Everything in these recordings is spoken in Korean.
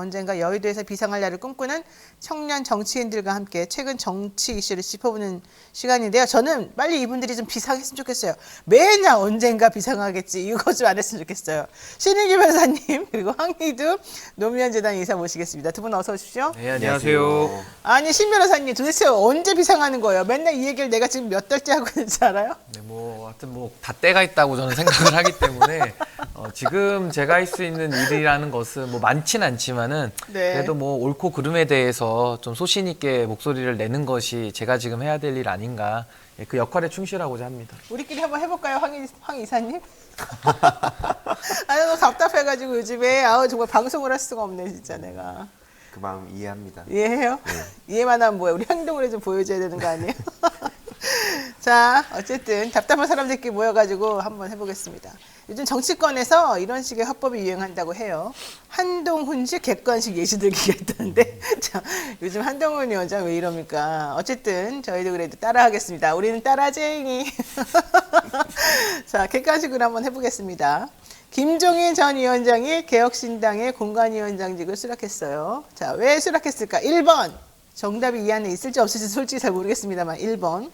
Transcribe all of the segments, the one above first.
언젠가 여의도에서 비상할 날을 꿈꾸는 청년 정치인들과 함께 최근 정치 이슈를 짚어보는 시간인데요. 저는 빨리 이분들이 좀 비상했으면 좋겠어요. 매년 언젠가 비상하겠지. 이거 좀 안 했으면 좋겠어요. 신인규 변호사님 그리고 황희두 노무현재단 이사 모시겠습니다. 두 분 어서 오십시오. 네, 안녕하세요. 아니 신 변호사님 도대체 언제 비상하는 거예요? 맨날 이 얘기를 내가 지금 몇 달째 하고 있는지 알아요? 네, 하여튼 다 때가 있다고 저는 생각을 하기 때문에 지금 제가 할 수 있는 일이라는 것은 많진 않지만은 네. 그래도 옳고 그름에 대해서 좀 소신 있게 목소리를 내는 것이 제가 지금 해야 될 일 아닌가. 그 역할에 충실하고자 합니다. 우리끼리 한번 해볼까요, 황 이사님? 아니, 너무 답답해가지고 요즘에 정말 방송을 할 수가 없네, 진짜 내가. 그 마음 이해합니다. 이해해요? 네. 이해만 하면 뭐야? 우리 행동으로 좀 보여줘야 되는 거 아니에요? 자, 어쨌든 답답한 사람들끼리 모여가지고 한번 해보겠습니다. 요즘 정치권에서 이런 식의 화법이 유행한다고 해요. 한동훈식 객관식 예시들기가 있다는데 자, 요즘 한동훈 위원장 왜 이럽니까? 어쨌든 저희도 그래도 따라하겠습니다. 우리는 따라쟁이. 자, 객관식으로 한번 해보겠습니다. 김종인 전 위원장이 개혁신당의 공관위원장직을 수락했어요. 자, 왜 수락했을까? 1번. 정답이 이 안에 있을지 없을지 솔직히 잘 모르겠습니다만 1번.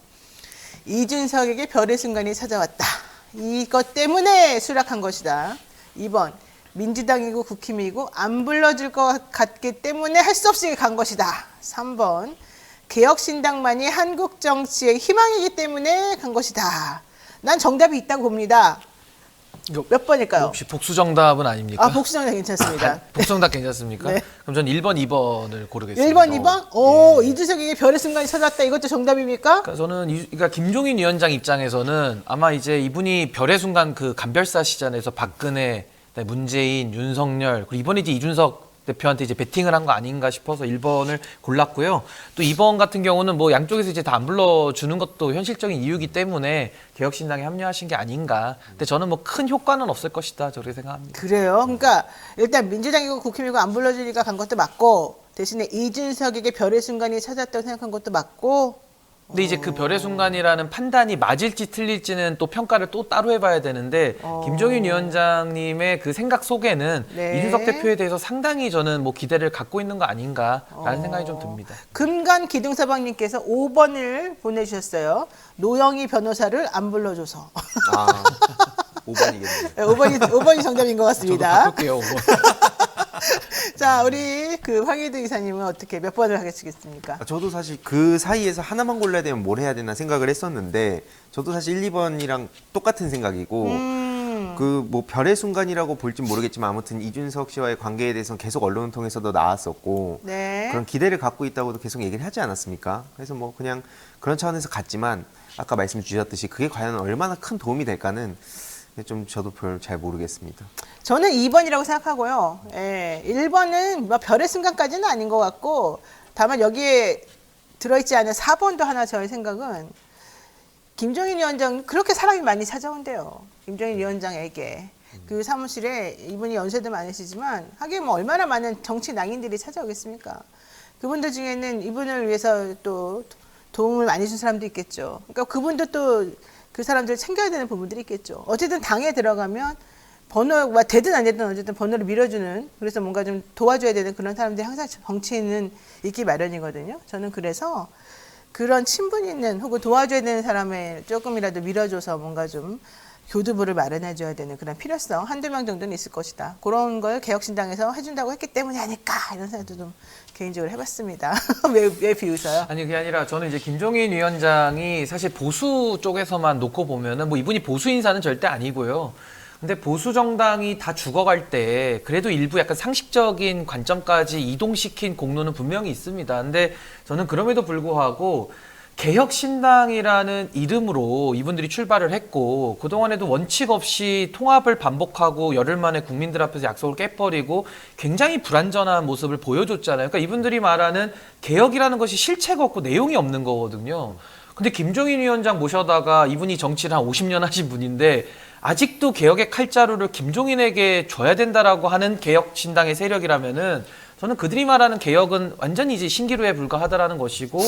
이준석에게 별의 순간이 찾아왔다. 이것 때문에 수락한 것이다. 2번. 민주당이고 국힘이고 안 불러줄 것 같기 때문에 할 수 없이 간 것이다. 3번. 개혁신당만이 한국 정치의 희망이기 때문에 간 것이다. 난 정답이 있다고 봅니다. 몇 번일까요? 혹시 복수 정답은 아닙니까? 복수 정답 괜찮습니다. 복수 정답 괜찮습니까? 네. 그럼 전 1번, 2번을 고르겠습니다. 1번, 2번? 오, 예. 이준석에게 별의 순간이 찾아왔다. 이것도 정답입니까? 그러니까 저는 그러니까 김종인 위원장 입장에서는 아마 이제 이분이 별의 순간 그 간별사 시즌에서 박근혜, 문재인, 윤석열 그리고 이번에 이제 이준석 대표한테 이제 베팅을 한 거 아닌가 싶어서 1번을 골랐고요. 또 2번 같은 경우는 양쪽에서 이제 다 안 불러주는 것도 현실적인 이유이기 때문에 개혁신당에 합류하신 게 아닌가. 근데 저는 큰 효과는 없을 것이다. 저렇게 생각합니다. 그래요. 그러니까 일단 민주당이고 국힘이고 안 불러주니까 간 것도 맞고 대신에 이준석에게 별의 순간이 찾았다고 생각한 것도 맞고 근데 이제 그 별의 순간이라는 판단이 맞을지 틀릴지는 또 평가를 또 따로 해봐야 되는데 김종인 위원장님의 그 생각 속에는 네. 이준석 대표에 대해서 상당히 저는 기대를 갖고 있는 거 아닌가라는 생각이 좀 듭니다. 금간 기둥서방님께서 5번을 보내주셨어요. 노영희 변호사를 안 불러줘서. 5번이겠네요. 5번이 정답인 것 저도 같습니다. 바꿀게요. 5번. 자, 우리 황희두 이사님은 어떻게 몇 번을 하겠습니까? 저도 사실 그 사이에서 하나만 골라야 되면 뭘 해야 되나 생각을 했었는데 저도 사실 1, 2번이랑 똑같은 생각이고 별의 순간이라고 볼진 모르겠지만 아무튼 이준석 씨와의 관계에 대해서는 계속 언론을 통해서도 나왔었고 네. 그런 기대를 갖고 있다고도 계속 얘기를 하지 않았습니까? 그래서 그냥 그런 차원에서 갔지만 아까 말씀 주셨듯이 그게 과연 얼마나 큰 도움이 될까는 좀 저도 별 잘 모르겠습니다. 저는 2번이라고 생각하고요. 예, 1번은 별의 순간까지는 아닌 것 같고 다만 여기에 들어있지 않은 4번도 하나 저의 생각은 김종인 위원장 그렇게 사람이 많이 찾아온대요. 김종인 위원장에게. 그 사무실에 이분이 연세도 많으시지만 하긴 얼마나 많은 정치 낭인들이 찾아오겠습니까? 그분들 중에는 이분을 위해서 또 도움을 많이 준 사람도 있겠죠. 그러니까 그분도 또 그 사람들을 챙겨야 되는 부분들이 있겠죠. 어쨌든 당에 들어가면 번호가 되든 안 되든 어쨌든 번호를 밀어주는 그래서 뭔가 좀 도와줘야 되는 그런 사람들이 항상 정치인은 있기 마련이거든요. 저는 그래서 그런 친분 있는 혹은 도와줘야 되는 사람을 조금이라도 밀어줘서 뭔가 좀 교두보를 마련해줘야 되는 그런 필요성 한두 명 정도는 있을 것이다. 그런 걸 개혁신당에서 해준다고 했기 때문이 아닐까 이런 생각도 좀 개인적으로 해봤습니다. 왜 비웃어요? 아니 그게 아니라 저는 이제 김종인 위원장이 사실 보수 쪽에서만 놓고 보면은 이분이 보수 인사는 절대 아니고요. 근데 보수 정당이 다 죽어갈 때 그래도 일부 약간 상식적인 관점까지 이동시킨 공로는 분명히 있습니다. 근데 저는 그럼에도 불구하고 개혁신당이라는 이름으로 이분들이 출발을 했고 그동안에도 원칙 없이 통합을 반복하고 열흘 만에 국민들 앞에서 약속을 깨버리고 굉장히 불완전한 모습을 보여줬잖아요. 그러니까 이분들이 말하는 개혁이라는 것이 실체가 없고 내용이 없는 거거든요. 근데 김종인 위원장 모셔다가 이분이 정치를 한 50년 하신 분인데 아직도 개혁의 칼자루를 김종인에게 줘야 된다라고 하는 개혁신당의 세력이라면은 저는 그들이 말하는 개혁은 완전히 이제 신기루에 불과하다라는 것이고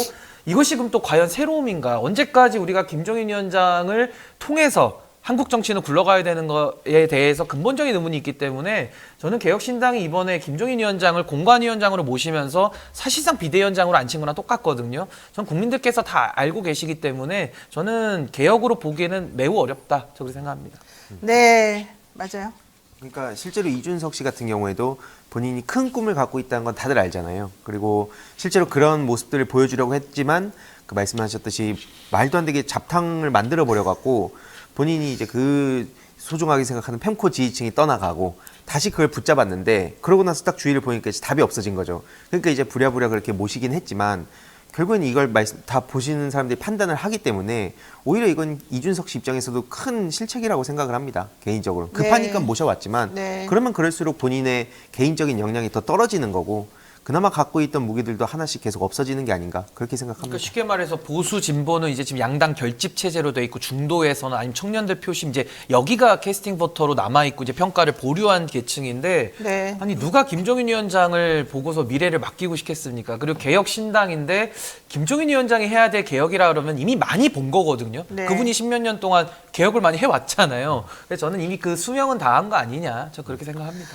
이것이 그럼 또 과연 새로움인가? 언제까지 우리가 김종인 위원장을 통해서 한국 정치는 굴러가야 되는 거에 대해서 근본적인 의문이 있기 때문에 저는 개혁신당이 이번에 김종인 위원장을 공관위원장으로 모시면서 사실상 비대위원장으로 앉힌 거랑 똑같거든요. 전 국민들께서 다 알고 계시기 때문에 저는 개혁으로 보기에는 매우 어렵다. 저렇게 생각합니다. 네, 맞아요. 그러니까 실제로 이준석 씨 같은 경우에도 본인이 큰 꿈을 갖고 있다는 건 다들 알잖아요. 그리고 실제로 그런 모습들을 보여주려고 했지만 그 말씀하셨듯이 말도 안 되게 잡탕을 만들어 버려 갖고 본인이 이제 그 소중하게 생각하는 펜코 지지층이 떠나가고 다시 그걸 붙잡았는데 그러고 나서 딱 주의를 보니까 이제 답이 없어진 거죠. 그러니까 이제 부랴부랴 그렇게 모시긴 했지만 결국엔 이걸 다 보시는 사람들이 판단을 하기 때문에 오히려 이건 이준석 씨 입장에서도 큰 실책이라고 생각을 합니다. 개인적으로. 급하니까 네. 모셔왔지만 네. 그러면 그럴수록 본인의 개인적인 역량이 더 떨어지는 거고 그나마 갖고 있던 무기들도 하나씩 계속 없어지는 게 아닌가 그렇게 생각합니다. 그러니까 쉽게 말해서 보수 진보는 이제 지금 양당 결집 체제로 돼 있고 중도에서는 아니면 청년들 표심 이제 여기가 캐스팅 버터로 남아 있고 이제 평가를 보류한 계층인데 네. 아니 누가 김종인 위원장을 보고서 미래를 맡기고 싶겠습니까? 그리고 개혁 신당인데 김종인 위원장이 해야 될 개혁이라 그러면 이미 많이 본 거거든요. 네. 그분이 십몇 년 동안 개혁을 많이 해왔잖아요. 그래서 저는 이미 그 수명은 다한 거 아니냐 저 그렇게 생각합니다.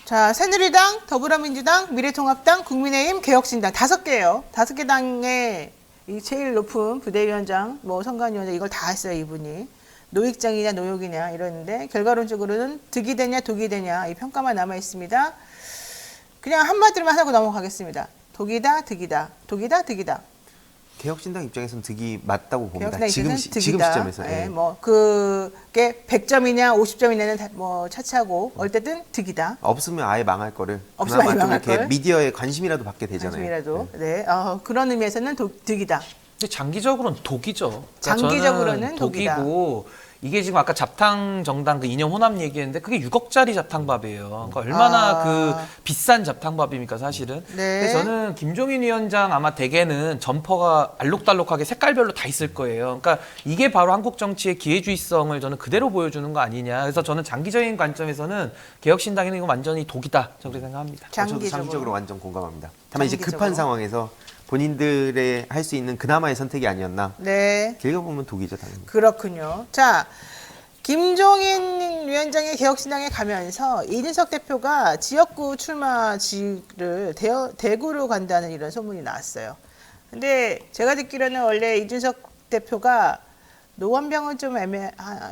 자, 새누리당, 더불어민주당, 미래통합당, 국민의힘, 개혁신당 5개예요. 5개 당의 이 제일 높은 부대위원장, 뭐 선관위원장 이걸 다 했어요, 이분이. 노익장이냐 노역이냐 이러는데 결과론적으로는 득이 되냐 독이 되냐 이 평가만 남아 있습니다. 그냥 한마디로만 하고 넘어가겠습니다. 독이다 득이다. 독이다 득이다. 개혁신당 입장에서는 득이 맞다고 봅니다. 개혁신당 지금 득이다. 시점에서. 네, 예. 뭐 그게 100점이냐 50점이냐는 뭐 차치하고 어쨌든 득이다. 없으면 아예 망할 거를 없으면 그나마 아예 좀 망할 이렇게 걸. 미디어에 관심이라도 받게 되잖아요. 관심이라도. 네. 그런 의미에서는 득이다. 근데 장기적으로는 독이죠. 장기적으로는 저는 독이다. 독이고 이게 지금 아까 잡탕 정당 그 이념 혼합 얘기했는데 그게 6억짜리 잡탕밥이에요. 그러니까 얼마나 그 비싼 잡탕밥입니까 사실은. 네. 그래서 저는 김종인 위원장 아마 대개는 점퍼가 알록달록하게 색깔별로 다 있을 거예요. 그러니까 이게 바로 한국 정치의 기회주의성을 저는 그대로 보여주는 거 아니냐. 그래서 저는 장기적인 관점에서는 개혁신당에는 이거 완전히 독이다. 저는 그렇게 생각합니다. 저도 장기적으로 완전 공감합니다. 다만 이제 장기적으로. 급한 상황에서 본인들의 할 수 있는 그나마의 선택이 아니었나. 네. 길게 보면 독이죠 당연히. 그렇군요. 자, 김종인 위원장의 개혁신당에 가면서 이준석 대표가 지역구 출마지를 대구로 간다는 이런 소문이 나왔어요. 근데 제가 듣기로는 원래 이준석 대표가 노원병은 좀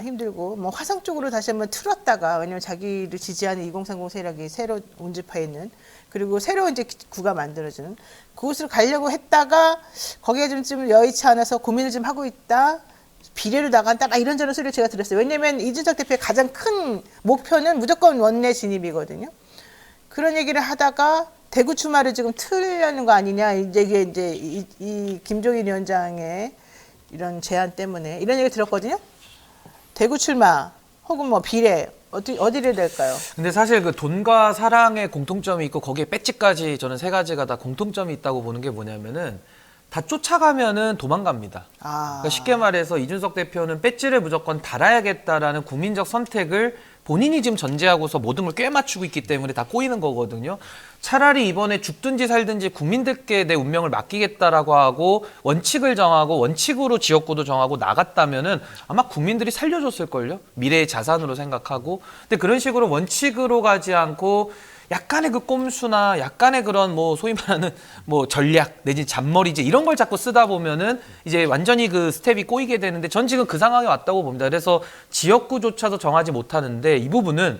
힘들고 뭐 화성 쪽으로 다시 한번 틀었다가 왜냐면 자기를 지지하는 2030 세력이 새로 운집해 있는 그리고 새로 이제 구가 만들어지는 그곳으로 가려고 했다가 거기에 좀 여의치 않아서 고민을 좀 하고 있다. 비례로 나간다. 막 이런저런 소리를 제가 들었어요. 왜냐면 이준석 대표의 가장 큰 목표는 무조건 원내 진입이거든요. 그런 얘기를 하다가 대구 출마를 지금 틀려는 거 아니냐. 이게 이제 이 김종인 위원장의 이런 제안 때문에 이런 얘기 들었거든요. 대구 출마 혹은 뭐 비례 어디를 될까요? 근데 사실 그 돈과 사랑의 공통점이 있고 거기에 배지까지 저는 세 가지가 다 공통점이 있다고 보는 게 뭐냐면은 다 쫓아가면은 도망갑니다. 그러니까 쉽게 말해서 이준석 대표는 배지를 무조건 달아야겠다라는 국민적 선택을 본인이 지금 전제하고서 모든 걸 꿰맞추고 있기 때문에 다 꼬이는 거거든요. 차라리 이번에 죽든지 살든지 국민들께 내 운명을 맡기겠다라고 하고 원칙을 정하고 원칙으로 지역구도 정하고 나갔다면은 아마 국민들이 살려줬을걸요. 미래의 자산으로 생각하고. 근데 그런 식으로 원칙으로 가지 않고 약간의 그 꼼수나 약간의 그런 뭐 소위 말하는 뭐 전략 내지 잔머리제 이런 걸 자꾸 쓰다 보면은 이제 완전히 그 스텝이 꼬이게 되는데 전 지금 그 상황에 왔다고 봅니다. 그래서 지역구조차도 정하지 못하는데 이 부분은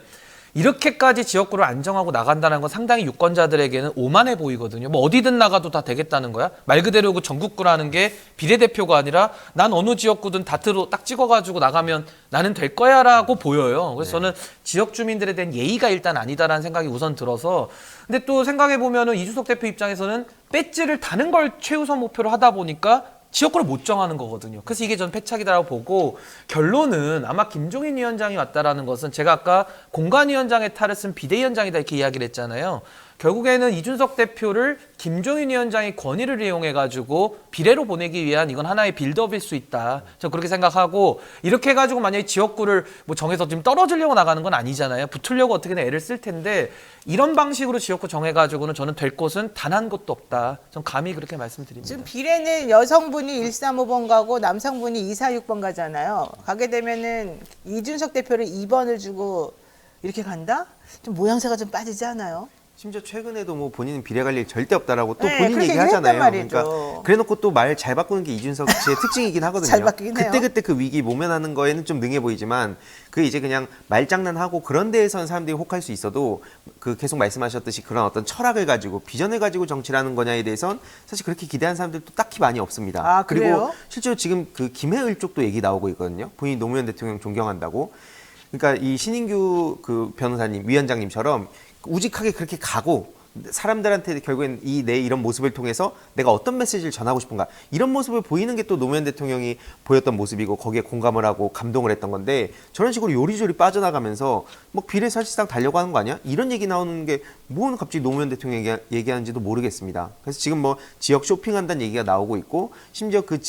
이렇게까지 지역구를 안 정하고 나간다는 건 상당히 유권자들에게는 오만해 보이거든요. 뭐 어디든 나가도 다 되겠다는 거야? 말 그대로 그 전국구라는 게 비례대표가 아니라 난 어느 지역구든 다트로 딱 찍어가지고 나가면 나는 될 거야라고 보여요. 그래서 저는 지역 주민들에 대한 예의가 일단 아니다라는 생각이 우선 들어서 근데 또 생각해 보면은 이준석 대표 입장에서는 배지를 다는 걸 최우선 목표로 하다 보니까 지역구를 못 정하는 거거든요. 그래서 이게 전 패착이다라고 보고 결론은 아마 김종인 위원장이 왔다라는 것은 제가 아까 공관위원장의 탈을 쓴 비대위원장이다 이렇게 이야기를 했잖아요. 결국에는 이준석 대표를 김종인 위원장이 권위를 이용해가지고 비례로 보내기 위한 이건 하나의 빌드업일 수 있다. 저 그렇게 생각하고 이렇게 해가지고 만약에 지역구를 뭐 정해서 지금 떨어지려고 나가는 건 아니잖아요. 붙으려고 어떻게든 애를 쓸 텐데 이런 방식으로 지역구 정해가지고는 저는 될 곳은 단 한 곳도 없다. 전 감히 그렇게 말씀드립니다. 지금 비례는 여성분이 135번 가고 남성분이 246번 가잖아요. 가게 되면은 이준석 대표를 2번을 주고 이렇게 간다? 좀 모양새가 좀 빠지지 않아요? 심지어 최근에도 뭐 본인은 비례 갈 일 절대 없다라고 또 네, 본인 그렇게 얘기하잖아요. 얘기했단 말이죠. 그러니까 그래놓고 또 말 잘 바꾸는 게 이준석 씨의 특징이긴 하거든요. 잘 바뀌긴 해요. 그때 그 위기 모면하는 거에는 좀 능해 보이지만 그 이제 그냥 말장난하고 그런 데에선 사람들이 혹할 수 있어도 그 계속 말씀하셨듯이 그런 어떤 철학을 가지고 비전을 가지고 정치를 하는 거냐에 대해선 사실 그렇게 기대한 사람들도 딱히 많이 없습니다. 아, 그래요? 그리고 실제로 지금 그 김해을 쪽도 얘기 나오고 있거든요. 본인이 노무현 대통령 존경한다고. 그러니까 이 신인규 그 변호사님, 위원장님처럼 우직하게 그렇게 가고 사람들한테 결국엔 내 이런 모습을 통해서 내가 어떤 메시지를 전하고 싶은가 이런 모습을 보이는 게 또 노무현 대통령이 보였던 모습이고 거기에 공감을 하고 감동을 했던 건데 저런 식으로 요리조리 빠져나가면서 뭐 비례 사실상 달려고 하는 거 아니야? 이런 얘기 나오는 게 뭐 갑자기 노무현 대통령이 얘기하는지도 모르겠습니다. 그래서 지금 뭐 지역 쇼핑한다는 얘기가 나오고 있고 심지어 그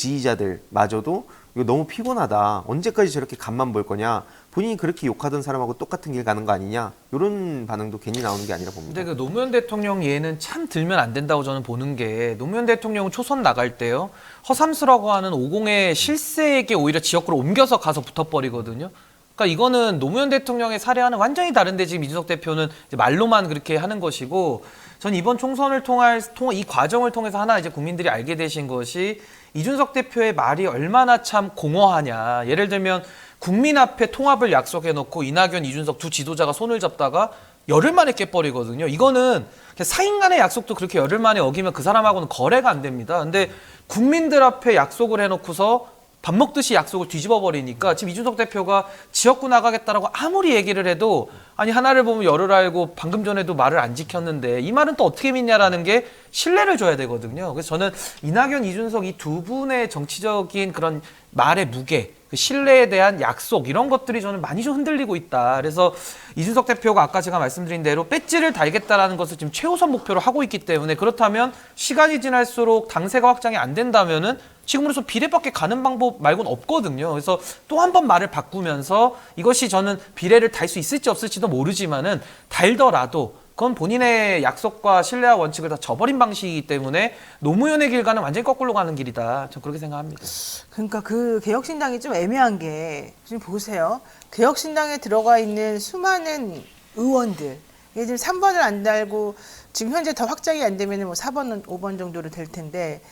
지지자들마저도 이거 너무 피곤하다. 언제까지 저렇게 간만 볼 거냐. 본인이 그렇게 욕하던 사람하고 똑같은 길 가는 거 아니냐. 이런 반응도 괜히 나오는 게 아니라 봅니다. 근데 그 노무현 대통령 예는 참 들면 안 된다고 저는 보는 게 노무현 대통령은 초선 나갈 때요. 허삼수라고 하는 50의 실세에게 오히려 지역구를 옮겨서 가서 붙어버리거든요. 그러니까 이거는 노무현 대통령의 사례와는 완전히 다른데 지금 이준석 대표는 이제 말로만 그렇게 하는 것이고 전 이번 총선을 통할 이 과정을 통해서 하나 이제 국민들이 알게 되신 것이 이준석 대표의 말이 얼마나 참 공허하냐. 예를 들면 국민 앞에 통합을 약속해놓고 이낙연, 이준석 두 지도자가 손을 잡다가 열흘 만에 깨버리거든요. 이거는 사인 간의 약속도 그렇게 열흘 만에 어기면 그 사람하고는 거래가 안 됩니다. 근데 국민들 앞에 약속을 해놓고서 밥 먹듯이 약속을 뒤집어 버리니까 지금 이준석 대표가 지역구 나가겠다라고 아무리 얘기를 해도 아니 하나를 보면 열을 알고 방금 전에도 말을 안 지켰는데 이 말은 또 어떻게 믿냐라는 게 신뢰를 줘야 되거든요. 그래서 저는 이낙연, 이준석 이 두 분의 정치적인 그런 말의 무게, 그 신뢰에 대한 약속 이런 것들이 저는 많이 좀 흔들리고 있다. 그래서 이준석 대표가 아까 제가 말씀드린 대로 배지를 달겠다라는 것을 지금 최우선 목표로 하고 있기 때문에 그렇다면 시간이 지날수록 당세가 확장이 안 된다면은 지금으로서 비례밖에 가는 방법 말고는 없거든요. 그래서 또 한 번 말을 바꾸면서 이것이 저는 비례를 달 수 있을지 없을지도 모르지만은 달더라도 그건 본인의 약속과 신뢰와 원칙을 다 저버린 방식이기 때문에 노무현의 길과는 완전히 거꾸로 가는 길이다. 저는 그렇게 생각합니다. 그러니까 그 개혁신당이 좀 애매한 게 지금 보세요. 개혁신당에 들어가 있는 수많은 의원들 이게 지금 3번을 안 달고 지금 현재 더 확장이 안 되면 뭐 4번, 5번 정도로 될 텐데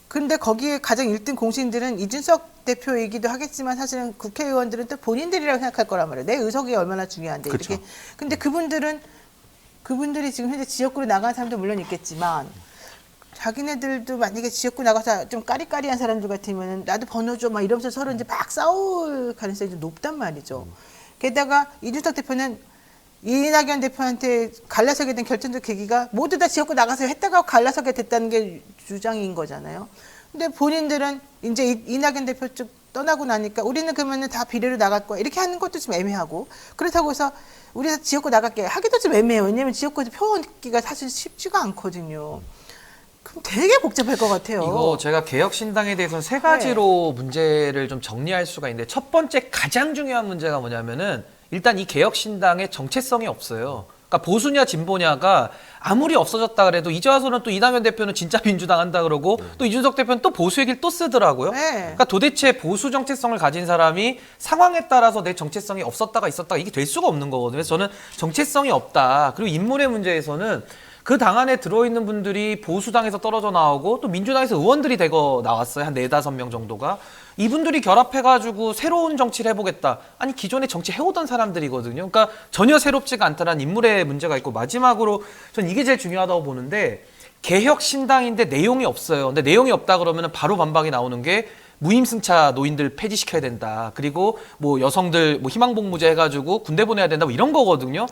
근데 거기에 가장 1등 공신들은 이준석 대표이기도 하겠지만 사실은 국회의원들은 또 본인들이라고 생각할 거란 말이에요. 내 의석이 얼마나 중요한데 그쵸. 이렇게. 근데 그분들이 지금 현재 지역구로 나간 사람도 물론 있겠지만 자기네들도 만약에 지역구 나가서 좀 까리까리한 사람들 같으면 나도 번호 줘 막 이러면서 서로 이제 막 싸울 가능성이 좀 높단 말이죠. 게다가 이준석 대표는 이낙연 대표한테 갈라서게 된 결정적 계기가 모두 다 지역구 나가서 했다가 갈라서게 됐다는 게 주장인 거잖아요. 근데 본인들은 이제 이낙연 대표 쪽 떠나고 나니까 우리는 그러면은 다 비례로 나갈 거야. 이렇게 하는 것도 좀 애매하고 그렇다고 해서 우리가 지역구 나갈게 하기도 좀 애매해요. 왜냐하면 지역구에서 표 얻기가 사실 쉽지가 않거든요. 그럼 되게 복잡할 것 같아요. 이거 제가 개혁신당에 대해서는 세 가지로 문제를 좀 정리할 수가 있는데 첫 번째 가장 중요한 문제가 뭐냐면은 일단 이 개혁신당의 정체성이 없어요. 그러니까 보수냐 진보냐가 아무리 없어졌다 그래도 이제 와서는 또 이낙연 대표는 진짜 민주당 한다 그러고 또 이준석 대표는 또 보수 얘기를 또 쓰더라고요. 네. 그러니까 도대체 보수 정체성을 가진 사람이 상황에 따라서 내 정체성이 없었다가 있었다가 이게 될 수가 없는 거거든요. 그래서 저는 정체성이 없다. 그리고 인물의 문제에서는 그 당 안에 들어있는 분들이 보수당에서 떨어져 나오고 또 민주당에서 의원들이 되고 나왔어요. 한 4-5명 정도가. 이분들이 결합해가지고 새로운 정치를 해보겠다. 아니 기존에 정치 해오던 사람들이거든요. 그러니까 전혀 새롭지가 않다는 인물의 문제가 있고 마지막으로 전 이게 제일 중요하다고 보는데 개혁신당인데 내용이 없어요. 근데 내용이 없다 그러면 바로 반박이 나오는 게 무임승차 노인들 폐지시켜야 된다. 그리고 뭐 여성들 뭐 희망복무제 해가지고 군대 보내야 된다. 뭐 이런 거거든요.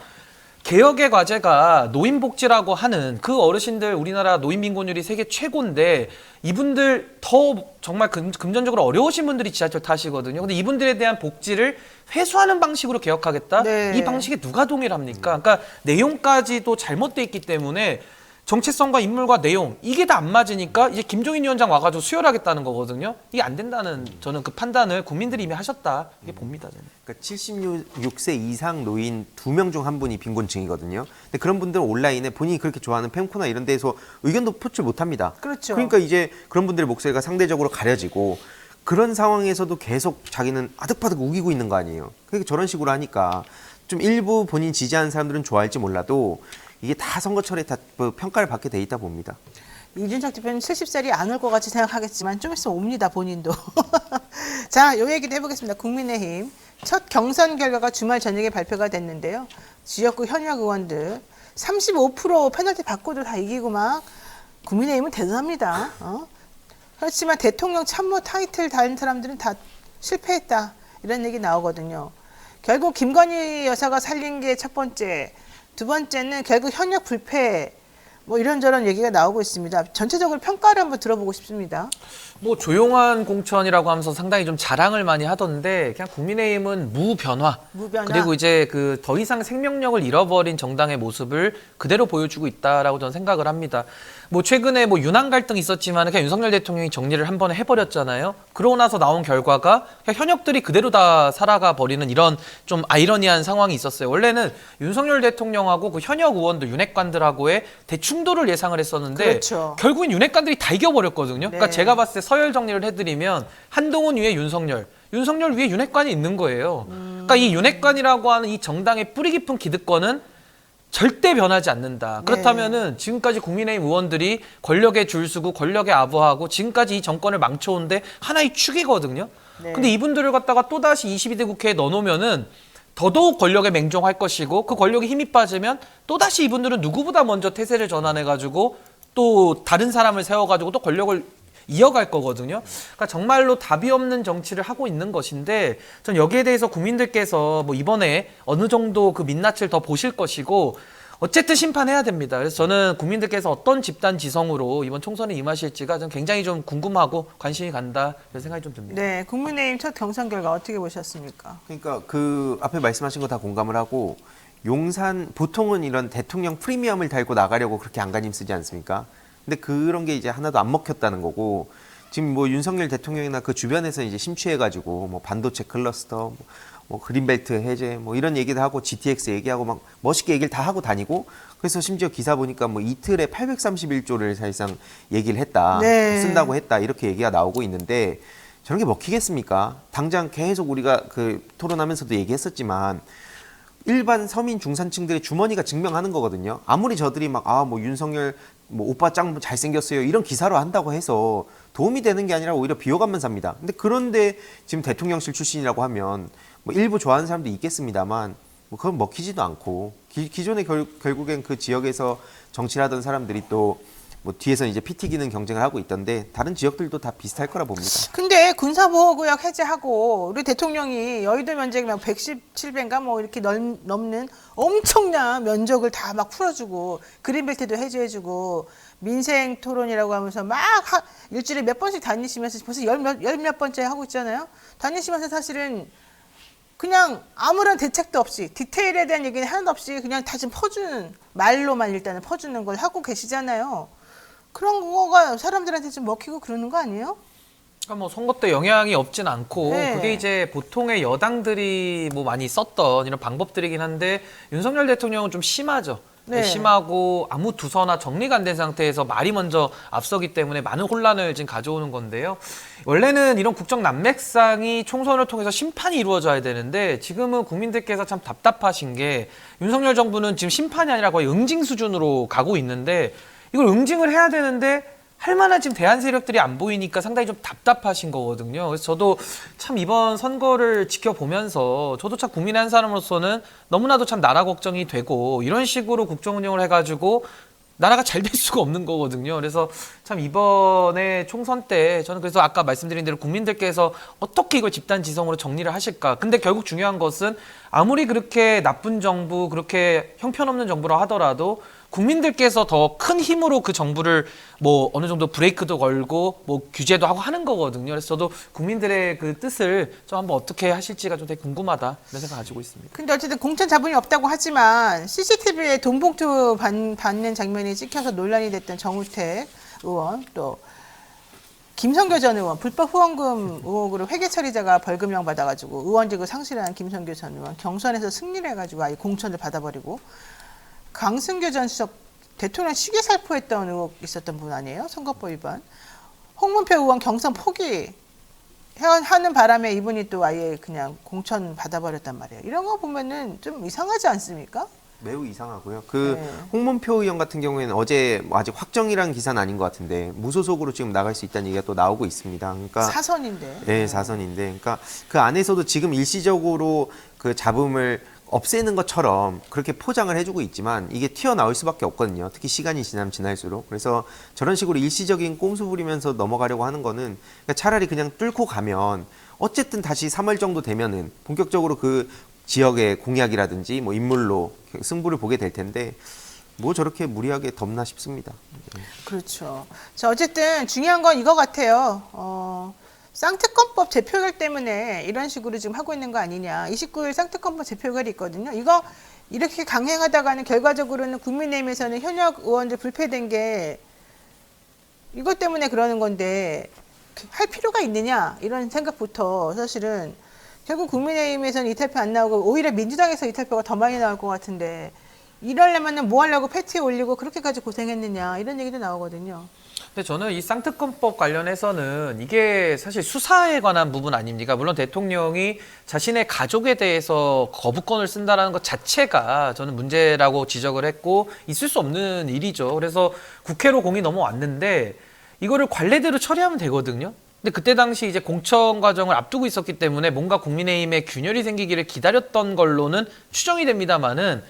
개혁의 과제가 노인복지라고 하는 그 어르신들 우리나라 노인 빈곤율이 세계 최고인데 이분들 더 정말 금전적으로 어려우신 분들이 지하철 타시거든요. 근데 이분들에 대한 복지를 회수하는 방식으로 개혁하겠다? 네. 이 방식에 누가 동의합니까? 그러니까 내용까지도 잘못돼 있기 때문에 정체성과 인물과 내용 이게 다 안 맞으니까 이제 김종인 위원장 와가지고 수혈하겠다는 거거든요. 이게 안 된다는 저는 그 판단을 국민들이 이미 하셨다 이게 봅니다. 저는. 그러니까 76세 이상 노인 2명 중 한 분이 빈곤층이거든요. 근데 그런 분들은 온라인에 본인이 그렇게 좋아하는 팸코나 이런 데에서 의견도 표출 못 합니다. 그렇죠. 그러니까 이제 그런 분들의 목소리가 상대적으로 가려지고 그런 상황에서도 계속 자기는 아득바득 우기고 있는 거 아니에요. 그러니까 저런 식으로 하니까 좀 일부 본인 지지하는 사람들은 좋아할지 몰라도 이게 다 선거철에 다 평가를 받게 돼 있다 봅니다. 이준석 대표는 70살이 안 올 것 같이 생각하겠지만 좀 있으면 옵니다, 본인도. 자, 요 얘기도 해보겠습니다. 국민의힘 첫 경선 결과가 주말 저녁에 발표가 됐는데요. 지역구 현역 의원들 35% 페널티 받고도 다 이기고 막 국민의힘은 대단합니다. 그렇지만 대통령 참모 타이틀 단 사람들은 다 실패했다. 이런 얘기 나오거든요. 결국 김건희 여사가 살린 게 첫 번째, 두 번째는 결국 현역 불패, 뭐 이런저런 얘기가 나오고 있습니다. 전체적으로 평가를 한번 들어보고 싶습니다. 뭐 조용한 공천이라고 하면서 상당히 좀 자랑을 많이 하던데 그냥 국민의힘은 무변화. 그리고 이제 그 더 이상 생명력을 잃어버린 정당의 모습을 그대로 보여주고 있다라고 저는 생각을 합니다. 뭐 최근에 뭐 윤한 갈등이 있었지만 그냥 윤석열 대통령이 정리를 한 번에 해버렸잖아요. 그러고 나서 나온 결과가 그냥 현역들이 그대로 다 살아가 버리는 이런 좀 아이러니한 상황이 있었어요. 원래는 윤석열 대통령하고 그 현역 의원들 윤핵관들하고의 대충돌을 예상을 했었는데 그렇죠. 결국엔 윤핵관들이 다 이겨버렸거든요. 그러니까 네. 제가 봤을 때 서열 정리를 해드리면 한동훈 위에 윤석열 위에 윤핵관이 있는 거예요. 그러니까 이 윤핵관이라고 하는 이 정당의 뿌리 깊은 기득권은 절대 변하지 않는다. 그렇다면은 지금까지 국민의힘 의원들이 권력에 줄서고 권력에 아부하고 지금까지 이 정권을 망쳐온데 하나의 축이거든요. 네. 근데 이분들을 갖다가 또다시 22대 국회에 넣어놓으면은 더더욱 권력에 맹종할 것이고 그 권력에 힘이 빠지면 또다시 이분들은 누구보다 먼저 태세를 전환해가지고 또 다른 사람을 세워가지고 또 권력을 이어갈 거거든요. 그러니까 정말로 답이 없는 정치를 하고 있는 것인데 전 여기에 대해서 국민들께서 뭐 이번에 어느 정도 그 민낯을 더 보실 것이고 어쨌든 심판해야 됩니다. 그래서 저는 국민들께서 어떤 집단 지성으로 이번 총선에 임하실지가 전 굉장히 좀 궁금하고 관심이 간다 이런 생각이 좀 듭니다. 네, 국민의힘 첫 경선 결과 어떻게 보셨습니까? 그러니까 그 앞에 말씀하신 거 다 공감을 하고 용산 보통은 이런 대통령 프리미엄을 달고 나가려고 그렇게 안간힘 쓰지 않습니까? 근데 그런 게 이제 하나도 안 먹혔다는 거고 지금 뭐 윤석열 대통령이나 그 주변에서 이제 심취해가지고 뭐 반도체 클러스터, 뭐 그린벨트 해제, 뭐 이런 얘기도 하고 GTX 얘기하고 막 멋있게 얘기를 다 하고 다니고 그래서 심지어 기사 보니까 뭐 이틀에 831조를 사실상 얘기를 했다, 네. 쓴다고 했다 이렇게 얘기가 나오고 있는데 저런 게 먹히겠습니까? 당장 계속 우리가 그 토론하면서도 얘기했었지만. 일반 서민 중산층들의 주머니가 증명하는 거거든요. 아무리 저들이 막 뭐 윤석열 뭐 오빠 짱 잘생겼어요 이런 기사로 한다고 해서 도움이 되는 게 아니라 오히려 비호감만 삽니다. 근데 그런데 지금 대통령실 출신이라고 하면 뭐 일부 좋아하는 사람도 있겠습니다만 뭐 그건 먹히지도 않고 기존에 결국엔 그 지역에서 정치를 하던 사람들이 또 뭐 뒤에서 이제 피 튀기는 경쟁을 하고 있던데 다른 지역들도 다 비슷할 거라 봅니다. 근데 군사보호구역 해제하고 우리 대통령이 여의도 면적이 막 117배인가 뭐 이렇게 넘는 엄청난 면적을 다 막 풀어주고 그린벨트도 해제해주고 민생 토론이라고 하면서 막 일주일에 몇 번씩 다니시면서 벌써 열 몇 번째 하고 있잖아요. 다니시면서 사실은 그냥 아무런 대책도 없이 디테일에 대한 얘기는 하나도 없이 그냥 다 지금 퍼주는 말로만 일단은 퍼주는 걸 하고 계시잖아요. 그런 거가 사람들한테 좀 먹히고 그러는 거 아니에요? 그러니까 뭐 선거 때 영향이 없진 않고 네. 그게 이제 보통의 여당들이 뭐 많이 썼던 이런 방법들이긴 한데 윤석열 대통령은 좀 심하죠. 네. 심하고 아무 두서나 정리가 안 된 상태에서 말이 먼저 앞서기 때문에 많은 혼란을 지금 가져오는 건데요. 원래는 이런 국정 난맥상이 총선을 통해서 심판이 이루어져야 되는데 지금은 국민들께서 참 답답하신 게 윤석열 정부는 지금 심판이 아니라 거의 응징 수준으로 가고 있는데 이걸 응징을 해야 되는데 할 만한 지금 대안 세력들이 안 보이니까 상당히 좀 답답하신 거거든요. 그래서 저도 참 이번 선거를 지켜보면서 저도 참 국민의 한 사람으로서는 너무나도 참 나라 걱정이 되고 이런 식으로 국정 운영을 해가지고 나라가 잘 될 수가 없는 거거든요. 그래서 참 이번에 총선 때 저는 그래서 아까 말씀드린 대로 국민들께서 어떻게 이걸 집단 지성으로 정리를 하실까. 근데 결국 중요한 것은 아무리 그렇게 나쁜 정부, 그렇게 형편없는 정부라 하더라도 국민들께서 더 큰 힘으로 그 정부를 뭐 어느 정도 브레이크도 걸고 뭐 규제도 하고 하는 거거든요. 그래서 저도 국민들의 그 뜻을 좀 한번 어떻게 하실지가 좀 되게 궁금하다 이런 생각 가지고 있습니다. 근데 어쨌든 공천 자본이 없다고 하지만 CCTV에 돈봉투 받는 장면이 찍혀서 논란이 됐던 정우택 의원, 또 김성교 전 의원 불법 후원금 의혹으로 회계 처리자가 벌금형 받아가지고 의원직을 상실한 김성교 전 의원 경선에서 승리를 해가지고 아예 공천을 받아버리고, 강승규 전 수석 대통령 시계 살포했던 의혹 있었던 분 아니에요? 선거법 위반. 홍문표 의원 경선 포기 하는 바람에 이분이 또 아예 그냥 공천 받아버렸단 말이에요. 이런 거 보면은 좀 이상하지 않습니까? 매우 이상하고요. 그 네. 홍문표 의원 같은 경우에는 어제 뭐 아직 확정이라는 기사는 아닌 것 같은데 무소속으로 지금 나갈 수 있다는 얘기가 또 나오고 있습니다. 그러니까 사선인데. 네, 사선인데, 그러니까 그 안에서도 지금 일시적으로 그 잡음을 없애는 것처럼 그렇게 포장을 해주고 있지만 이게 튀어나올 수밖에 없거든요. 특히 시간이 지나면 지날수록. 그래서 저런 식으로 일시적인 꼼수 부리면서 넘어가려고 하는 거는 그러니까 차라리 그냥 뚫고 가면 어쨌든 다시 3월 정도 되면은 본격적으로 그 지역의 공약이라든지 뭐 인물로 승부를 보게 될 텐데 뭐 저렇게 무리하게 덮나 싶습니다. 그렇죠. 자, 어쨌든 중요한 건 이거 같아요. 쌍특검법 재표결 때문에 이런 식으로 지금 하고 있는 거 아니냐. 29일 쌍특검법 재표결이 있거든요. 이거 이렇게 강행하다가는 결과적으로는 국민의힘에서는 현역 의원들 불패된 게 이것 때문에 그러는 건데 할 필요가 있느냐 이런 생각부터 사실은 결국 국민의힘에서는 이탈표 안 나오고 오히려 민주당에서 이탈표가 더 많이 나올 것 같은데 이러려면은 뭐 하려고 패티에 올리고 그렇게까지 고생했느냐 이런 얘기도 나오거든요. 근데 저는 이 쌍특검법 관련해서는 이게 사실 수사에 관한 부분 아닙니까? 물론 대통령이 자신의 가족에 대해서 거부권을 쓴다는 것 자체가 저는 문제라고 지적을 했고 있을 수 없는 일이죠. 그래서 국회로 공이 넘어왔는데 이거를 관례대로 처리하면 되거든요. 근데 그때 당시 이제 공천 과정을 앞두고 있었기 때문에 뭔가 국민의힘에 균열이 생기기를 기다렸던 걸로는 추정이 됩니다만은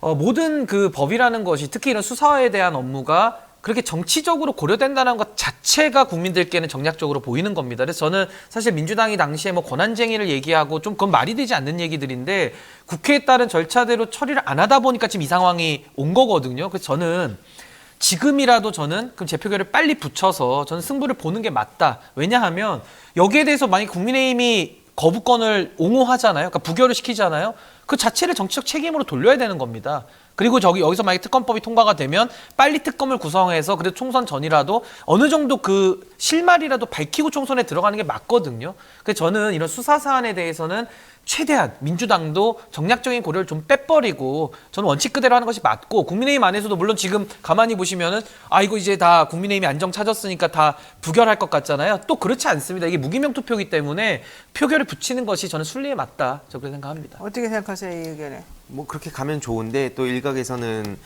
모든 그 법이라는 것이 특히 이런 수사에 대한 업무가 그렇게 정치적으로 고려된다는 것 자체가 국민들께는 정략적으로 보이는 겁니다. 그래서 저는 사실 민주당이 당시에 뭐 권한쟁의를 얘기하고 좀 그건 말이 되지 않는 얘기들인데 국회에 따른 절차대로 처리를 안 하다 보니까 지금 이 상황이 온 거거든요. 그래서 저는 지금이라도 저는 그럼 재표결을 빨리 붙여서 저는 승부를 보는 게 맞다. 왜냐하면 여기에 대해서 만약 국민의힘이 거부권을 옹호하잖아요. 그러니까 부결을 시키잖아요. 그 자체를 정치적 책임으로 돌려야 되는 겁니다. 그리고 여기서 만약 특검법이 통과가 되면 빨리 특검을 구성해서 그래도 총선 전이라도 어느 정도 그 실마리라도 밝히고 총선에 들어가는 게 맞거든요. 그래서 저는 이런 수사 사안에 대해서는 최대한 민주당도 정략적인 고려를 좀 빼버리고 저는 원칙 그대로 하는 것이 맞고 국민의힘 안에서도 물론 지금 가만히 보시면은 이거 이제 다 국민의힘이 안정 찾았으니까 다 부결할 것 같잖아요. 또 그렇지 않습니다. 이게 무기명 투표이기 때문에 표결을 붙이는 것이 저는 순리에 맞다. 저 그렇게 생각합니다. 어떻게 생각하세요, 이 의견에? 뭐 그렇게 가면 좋은데 또 일각에서는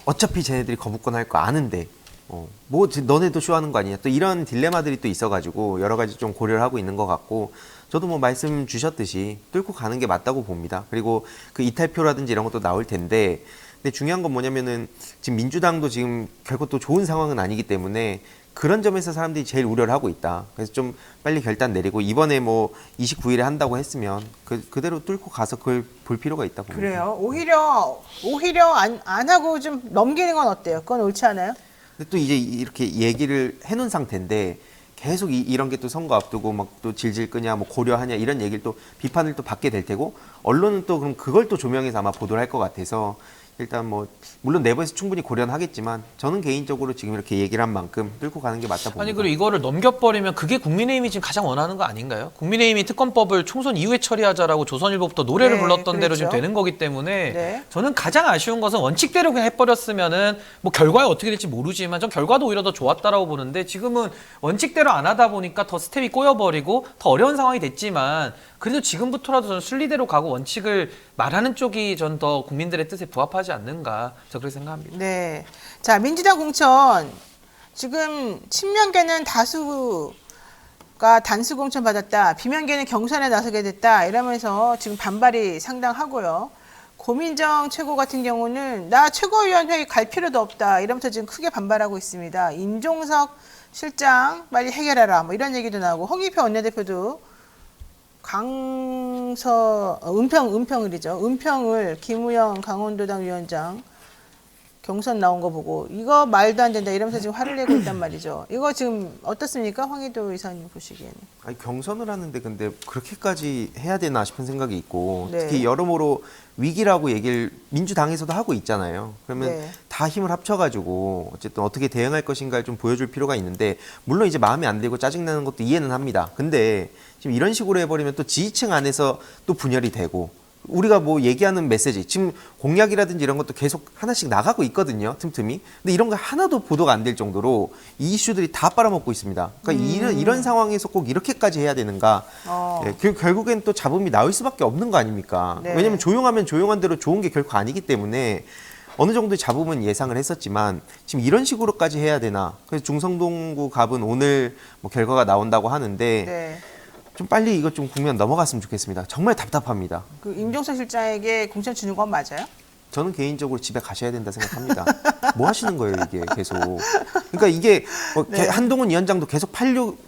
어차피 쟤네들이 거부권 할 거 아는데 뭐 너네도 쇼하는 거 아니냐 또 이런 딜레마들이 또 있어가지고 여러 가지 좀 고려를 하고 있는 것 같고 저도 뭐 말씀 주셨듯이 뚫고 가는 게 맞다고 봅니다. 그리고 그 이탈표라든지 이런 것도 나올 텐데 근데 중요한 건 뭐냐면은 지금 민주당도 지금 결코 또 좋은 상황은 아니기 때문에 그런 점에서 사람들이 제일 우려를 하고 있다. 그래서 좀 빨리 결단 내리고 이번에 뭐 29일에 한다고 했으면 그대로 뚫고 가서 그걸 볼 필요가 있다고 봅니다. 그래요. 오히려 안 하고 좀 넘기는 건 어때요? 그건 옳지 않아요? 근데 또 이제 이렇게 얘기를 해놓은 상태인데 계속 이런 게 또 선거 앞두고 막 또 질질 끄냐 뭐 고려하냐 이런 얘기를 또 비판을 또 받게 될 테고 언론은 또 그럼 그걸 또 조명해서 아마 보도를 할 것 같아서 일단 뭐 물론 내부에서 충분히 고려는 하겠지만 저는 개인적으로 지금 이렇게 얘기를 한 만큼 뚫고 가는 게 맞다 봅니다. 아니 그리고 이거를 넘겨버리면 그게 국민의힘이 지금 가장 원하는 거 아닌가요? 국민의힘이 특검법을 총선 이후에 처리하자라고 조선일보부터 노래를 네, 불렀던 대로 그랬죠. 지금 되는 거기 때문에 네. 저는 가장 아쉬운 것은 원칙대로 그냥 해버렸으면은 뭐 결과에 어떻게 될지 모르지만 전 결과도 오히려 더 좋았다라고 보는데 지금은 원칙대로 안 하다 보니까 더 스텝이 꼬여버리고 더 어려운 상황이 됐지만 그래도 지금부터라도 저는 순리대로 가고 원칙을 말하는 쪽이 전 더 국민들의 뜻에 부합하지 않는가 저 그렇게 생각합니다. 네. 자, 민주당 공천 지금 친명계는 다수가 단수 공천 받았다. 비명계는 경선에 나서게 됐다. 이러면서 지금 반발이 상당하고요. 고민정 최고 같은 경우는 나 최고위원회에 갈 필요도 없다 이러면서 지금 크게 반발하고 있습니다. 임종석 실장 빨리 해결해라 뭐 이런 얘기도 나오고 홍익표 원내대표도 은평을 김우영 강원도당 위원장 경선 나온 거 보고 이거 말도 안 된다 이러면서 지금 화를 내고 있단 말이죠. 이거 지금 어떻습니까? 황희도 의사님 보시기에는. 아니, 경선을 하는데 근데 그렇게까지 해야 되나 싶은 생각이 있고 네. 특히 여러모로 위기라고 얘기를 민주당에서도 하고 있잖아요. 그러면 네. 다 힘을 합쳐가지고 어쨌든 어떻게 대응할 것인가를 좀 보여줄 필요가 있는데 물론 이제 마음에 안 들고 짜증나는 것도 이해는 합니다. 근데 지금 이런 식으로 해버리면 또 지지층 안에서 또 분열이 되고 우리가 뭐 얘기하는 메시지 지금 공약이라든지 이런 것도 계속 하나씩 나가고 있거든요. 틈틈이. 근데 이런 거 하나도 보도가 안 될 정도로 이 이슈들이 다 빨아먹고 있습니다. 그러니까 이런 상황에서 꼭 이렇게까지 해야 되는가. 결국엔 또 잡음이 나올 수밖에 없는 거 아닙니까? 네. 왜냐면 조용하면 조용한 대로 좋은 게 결코 아니기 때문에 어느 정도의 잡음은 예상을 했었지만 지금 이런 식으로까지 해야 되나. 그래서 중성동구 갑은 오늘 뭐 결과가 나온다고 하는데 네. 좀 빨리 이것 좀 국면 넘어갔으면 좋겠습니다. 정말 답답합니다. 그 임종석 실장에게 공천 주는 건 맞아요? 저는 개인적으로 집에 가셔야 된다 생각합니다. 뭐 하시는 거예요, 이게 계속. 그러니까 이게 뭐 네. 한동훈 위원장도 계속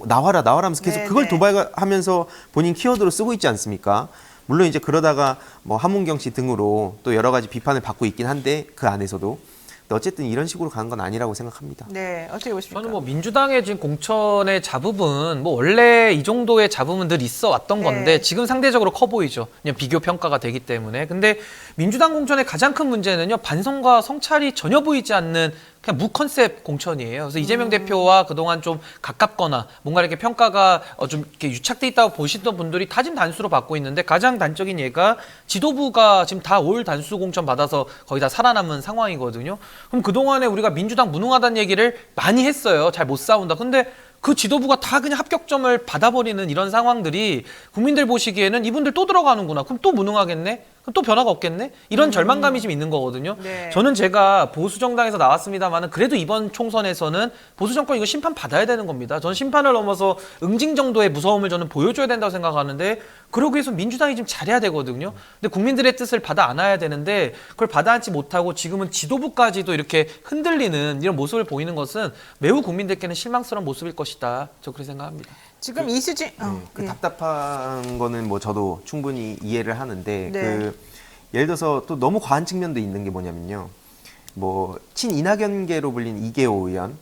나와라 하면서 계속 네, 그걸 네. 도발하면서 본인 키워드로 쓰고 있지 않습니까? 물론 이제 그러다가 뭐 하문경 씨 등으로 또 여러 가지 비판을 받고 있긴 한데 그 안에서도 근데 어쨌든 이런 식으로 가는 건 아니라고 생각합니다. 네, 어떻게 보십니까? 저는 뭐 민주당의 지금 공천의 잡음은 뭐 원래 이 정도의 잡음은 늘 있어 왔던 네. 건데 지금 상대적으로 커 보이죠. 그냥 비교 평가가 되기 때문에. 근데 민주당 공천의 가장 큰 문제는요. 반성과 성찰이 전혀 보이지 않는 그냥 무컨셉 공천이에요. 그래서 이재명 대표와 그동안 좀 가깝거나 뭔가 이렇게 평가가 좀 이렇게 유착돼 있다고 보시던 분들이 타진 단수로 받고 있는데 가장 단적인 예가 지도부가 지금 다 올 단수 공천 받아서 거의 다 살아남은 상황이거든요. 그럼 그동안에 우리가 민주당 무능하다는 얘기를 많이 했어요. 잘 못 싸운다. 근데 그 지도부가 다 그냥 합격점을 받아버리는 이런 상황들이 국민들 보시기에는 이분들 또 들어가는구나. 그럼 또 무능하겠네? 그럼 또 변화가 없겠네? 이런 절망감이 좀 있는 거거든요. 네. 저는 제가 보수 정당에서 나왔습니다만은 그래도 이번 총선에서는 보수 정권 이거 심판 받아야 되는 겁니다. 저는 심판을 넘어서 응징 정도의 무서움을 저는 보여줘야 된다고 생각하는데 그러기 위해서 민주당이 좀 잘해야 되거든요. 근데 국민들의 뜻을 받아 안아야 되는데 그걸 받아 안지 못하고 지금은 지도부까지도 이렇게 흔들리는 이런 모습을 보이는 것은 매우 국민들께는 실망스러운 모습일 것이다. 저 그렇게 생각합니다. 지금 이수진 그 예. 답답한 거는 뭐 저도 충분히 이해를 하는데 네. 그 예를 들어서 또 너무 과한 측면도 있는 게 뭐냐면요. 뭐 친이낙연계로 불린 이계호 의원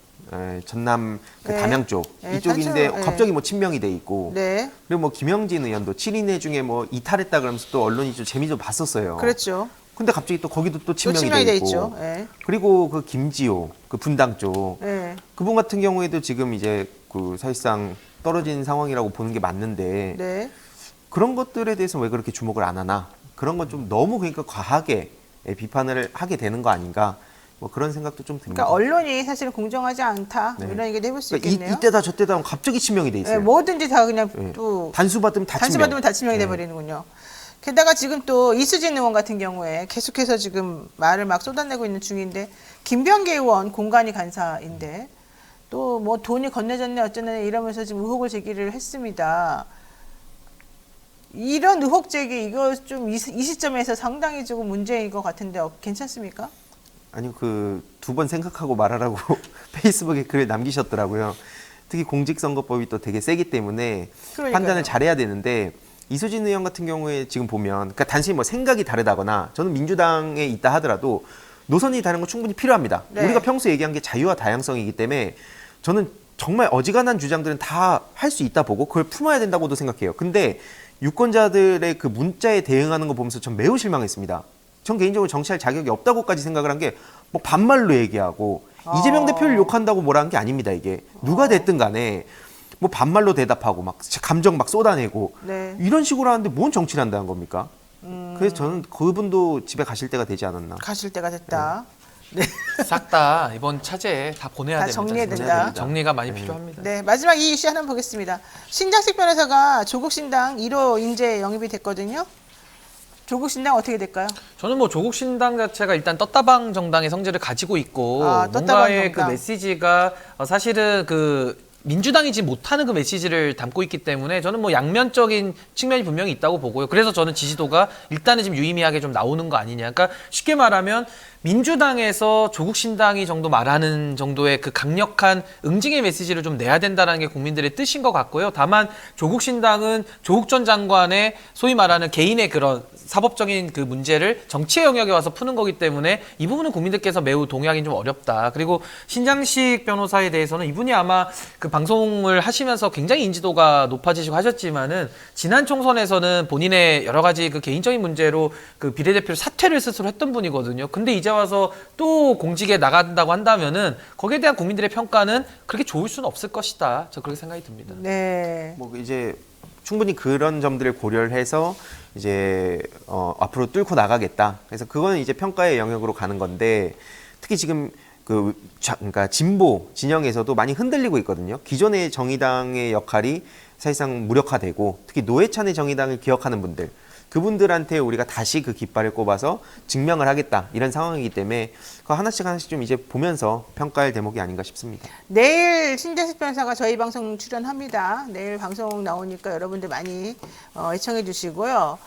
전남 그 네. 담양 쪽 네, 이쪽인데 단추, 네. 갑자기 뭐 친명이 돼 있고 네, 그리고 뭐 김영진 의원도 7인회 중에 뭐 이탈했다 그러면서 또 언론이 좀 재미도 봤었어요. 그렇죠. 근데 갑자기 또 거기도 또 또 친명이 친명이 돼 돼 있고 있죠. 예. 그리고 그 김지호 그 분당 쪽 예. 그분 같은 경우에도 지금 이제 그 사실상 떨어진 상황이라고 보는 게 맞는데 네. 그런 것들에 대해서 왜 그렇게 주목을 안 하나? 그런 건 좀 너무 그러니까 과하게 비판을 하게 되는 거 아닌가? 뭐 그런 생각도 좀 듭니다. 그러니까 언론이 사실은 공정하지 않다 네. 이런 얘기도 해볼 수 그러니까 있겠네요. 이때다 저때다 하면 갑자기 치명이 돼 예, 있어요. 뭐든지 다 그냥 네. 또 단수 받으면 다 단수 치명. 받으면 다 치명이 네. 돼버리는군요. 게다가 지금 또 이수진 의원 같은 경우에 계속해서 지금 말을 막 쏟아내고 있는 중인데 김병기 의원 공간이 간사인데 또 뭐 돈이 건네졌네 어쩌네 이러면서 지금 의혹을 제기를 했습니다. 이런 의혹 제기 이거 좀 이 시점에서 상당히 조금 문제인 것 같은데 괜찮습니까? 아니 그 두 번 생각하고 말하라고 페이스북에 글을 남기셨더라고요. 특히 공직선거법이 또 되게 세기 때문에 그러니까요. 판단을 잘해야 되는데 이수진 의원 같은 경우에 지금 보면 그러니까 단순히 뭐 생각이 다르다거나 저는 민주당에 있다 하더라도 노선이 다른 건 충분히 필요합니다. 네. 우리가 평소에 얘기한 게 자유와 다양성이기 때문에 저는 정말 어지간한 주장들은 다 할 수 있다 보고 그걸 품어야 된다고도 생각해요. 근데 유권자들의 그 문자에 대응하는 거 보면서 전 매우 실망했습니다. 전 개인적으로 정치할 자격이 없다고까지 생각을 한 게 뭐 반말로 얘기하고 이재명 대표를 욕한다고 뭐라 한 게 아닙니다. 이게 누가 됐든 간에 뭐 반말로 대답하고 막 감정 막 쏟아내고 네. 이런 식으로 하는데 뭔 정치를 한다는 겁니까? 그래서 저는 그분도 집에 가실 때가 되지 않았나. 가실 때가 됐다. 네. 싹 다 이번 차제에 다 보내야 다 됩니다. 정리해야 진짜. 된다. 정리가 많이 필요합니다. 네, 마지막 이 이슈 하나 보겠습니다. 신장식 변호사가 조국 신당 1호 인재 영입이 됐거든요. 조국 신당 어떻게 될까요? 저는 뭐 조국 신당 자체가 일단 떴다방 정당의 성질을 가지고 있고 떴다방 뭔가의 그 정당. 메시지가 사실은 그 민주당이지 못하는 그 메시지를 담고 있기 때문에 저는 뭐 양면적인 측면이 분명히 있다고 보고요. 그래서 저는 지지도가 일단은 지금 유의미하게 좀 나오는 거 아니냐. 그러니까 쉽게 말하면 민주당에서 조국 신당이 정도 말하는 정도의 그 강력한 응징의 메시지를 좀 내야 된다는 게 국민들의 뜻인 것 같고요. 다만 조국 신당은 조국 전 장관의 소위 말하는 개인의 그런 사법적인 그 문제를 정치의 영역에 와서 푸는 거기 때문에 이 부분은 국민들께서 매우 동의하기는 좀 어렵다. 그리고 신장식 변호사에 대해서는 이분이 아마 그 방송을 하시면서 굉장히 인지도가 높아지시고 하셨지만은 지난 총선에서는 본인의 여러 가지 그 개인적인 문제로 그 비례대표 사퇴를 스스로 했던 분이거든요. 근데 이제 와서 또 공직에 나간다고 한다면은 거기에 대한 국민들의 평가는 그렇게 좋을 수는 없을 것이다. 저 그렇게 생각이 듭니다. 네. 뭐 이제 충분히 그런 점들을 고려를 해서 이제 앞으로 뚫고 나가겠다. 그래서 그거는 이제 평가의 영역으로 가는 건데 특히 지금 그러니까 진보 진영에서도 많이 흔들리고 있거든요. 기존의 정의당의 역할이 사실상 무력화되고 특히 노회찬의 정의당을 기억하는 분들 그분들한테 우리가 다시 그 깃발을 꼽아서 증명을 하겠다 이런 상황이기 때문에 그 하나씩 좀 이제 보면서 평가할 대목이 아닌가 싶습니다. 내일 신재식 변호사가 저희 방송 출연합니다. 내일 방송 나오니까 여러분들 많이 애청해 주시고요.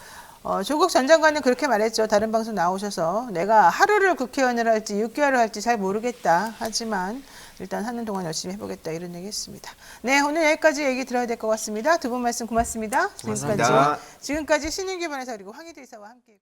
조국 전 장관은 그렇게 말했죠. 다른 방송 나오셔서 내가 하루를 국회의원을 할지 6개월을 할지 잘 모르겠다. 하지만 일단 하는 동안 열심히 해보겠다 이런 얘기 했습니다. 네, 오늘 여기까지 얘기 들어야 될 것 같습니다. 두 분 말씀 고맙습니다. 고맙습니다. 지금까지 신윤기 변호사 그리고 황희대 이사와 함께했고요.